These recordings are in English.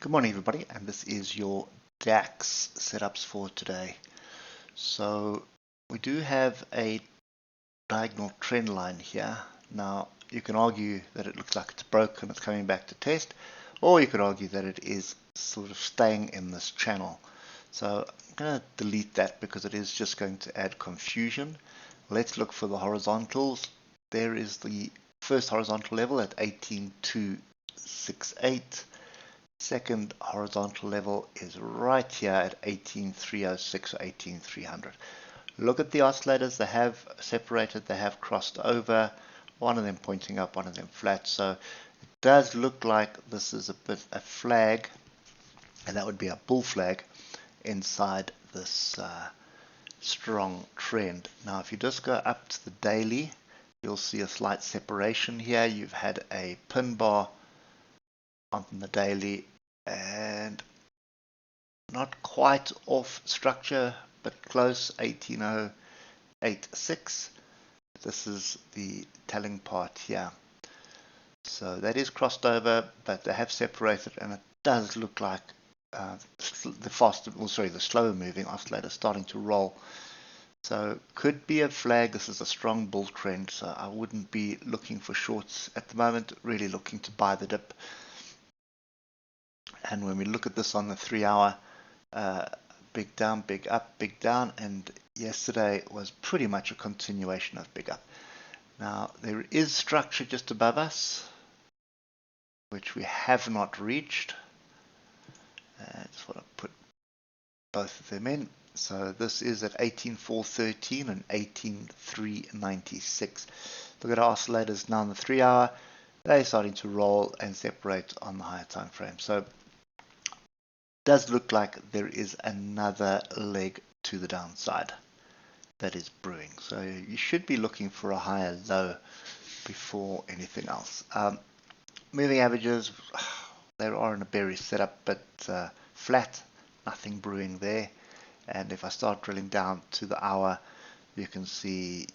Good morning everybody, and this is your DAX setups for today. So we do have a diagonal trend line here. Now you can argue that it looks like it's broken, it's coming back to test, or you could argue that it is sort of staying in this channel. So I'm going to delete that because it is just going to add confusion. Let's look for the horizontals. There is the first horizontal level at 18,268. Second horizontal level is right here at 18,306 or 18,300. Look at the oscillators, they have separated, they have crossed over, one of them pointing up, one of them flat. So it does look like this is a flag, and that would be a bull flag inside this strong trend. Now if you just go up to the daily, you'll see a slight separation here. You've had a pin bar on the daily and not quite off structure but close, 18,086. This is the telling part here. So that is crossed over, but they have separated, and it does look like the slower moving oscillator starting to roll. So could be a flag. This is a strong bull trend, so I wouldn't be looking for shorts at the moment, really looking to buy the dip. And when we look at this on the 3-hour, big down, big up, big down, and yesterday was pretty much a continuation of big up. Now there is structure just above us, which we have not reached. I just want to put both of them in. So this is at 18,413 and 18,396. Look at our oscillators now on the 3-hour. They're starting to roll and separate on the higher time frame. So does look like there is another leg to the downside that is brewing. So you should be looking for a higher low before anything else. Moving averages, they are in a bearish setup, but flat, nothing brewing there. And if I start drilling down to the hour, you can see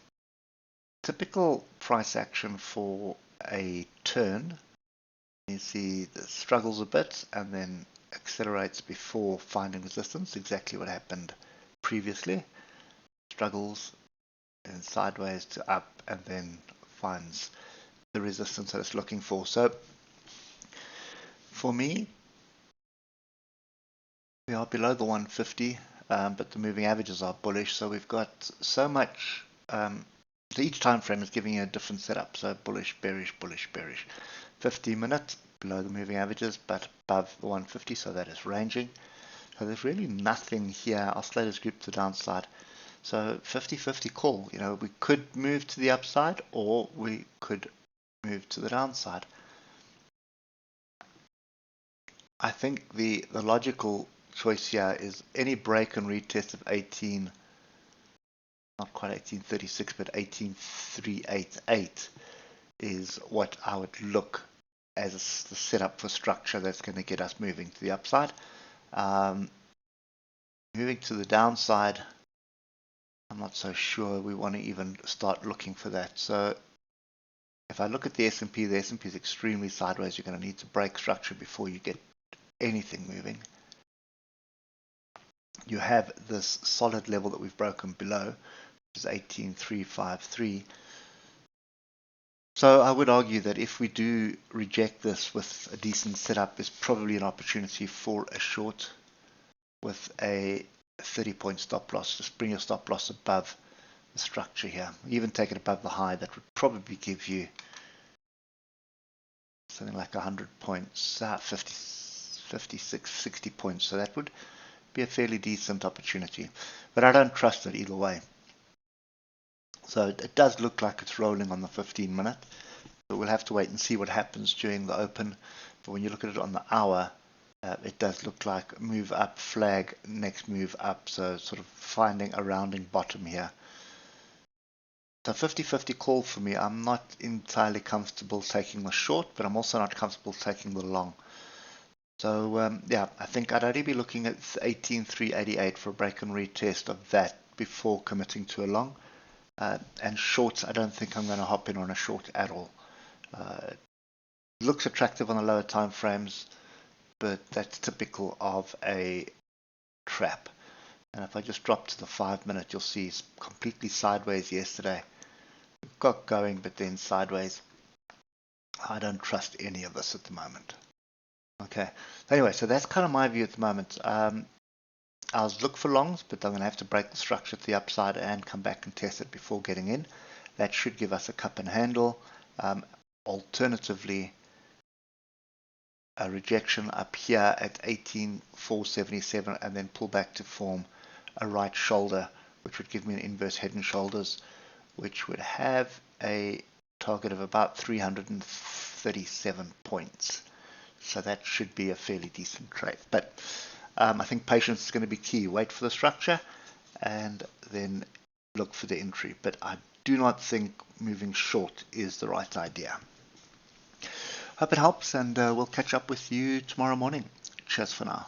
typical price action for a turn. You see the struggles a bit and then accelerates before finding resistance, exactly what happened previously. Struggles and sideways to up, and then finds the resistance that it's looking for. So for me, we are below the 150, but the moving averages are bullish, so we've got so much. Each time frame is giving you a different setup, so bullish, bearish, bullish, bearish. 50-minute below the moving averages, but above the 150, so that is ranging. So there's really nothing here. Oscillators group to the downside. So 50-50 call. You know, we could move to the upside or we could move to the downside. I think the logical choice here is any break and retest of 18, not quite 1836, but 18,388 is what I would look as the setup for structure that's going to get us moving to the upside. Moving to the downside, I'm not so sure we want to even start looking for that. So if I look at the S&P, the S&P is extremely sideways. You're going to need to break structure before you get anything moving. You have this solid level that we've broken below, which is 18,353. So I would argue that if we do reject this with a decent setup, there's probably an opportunity for a short with a 30-point stop loss. Just bring your stop loss above the structure here. Even take it above the high. That would probably give you something like 100 points, 56, 60 points. So that would be a fairly decent opportunity. But I don't trust it either way. So it does look like it's rolling on the 15-minute, but we'll have to wait and see what happens during the open. But when you look at it on the hour, it does look like move up, flag, next move up, so sort of finding a rounding bottom here. So 50-50 call for me. I'm not entirely comfortable taking the short, but I'm also not comfortable taking the long. So yeah, I think I'd only be looking at 18,388 for a break and retest of that before committing to a long. And shorts, I don't think I'm going to hop in on a short at all. It looks attractive on the lower time frames. but that's typical of a trap. And if I just drop to the 5-minute, you'll see it's completely sideways yesterday. Got going, but then sideways. I don't trust any of this at the moment. Okay. Anyway, so that's kind of my view at the moment. I was look for longs, but I'm going to have to break the structure to the upside and come back and test it before getting in. That should give us a cup and handle. Alternatively, a rejection up here at 18,477 and then pull back to form a right shoulder, which would give me an inverse head and shoulders, which would have a target of about 337 points. So that should be a fairly decent trade. But I think patience is going to be key. Wait for the structure and then look for the entry. But I do not think moving short is the right idea. Hope it helps, and we'll catch up with you tomorrow morning. Cheers for now.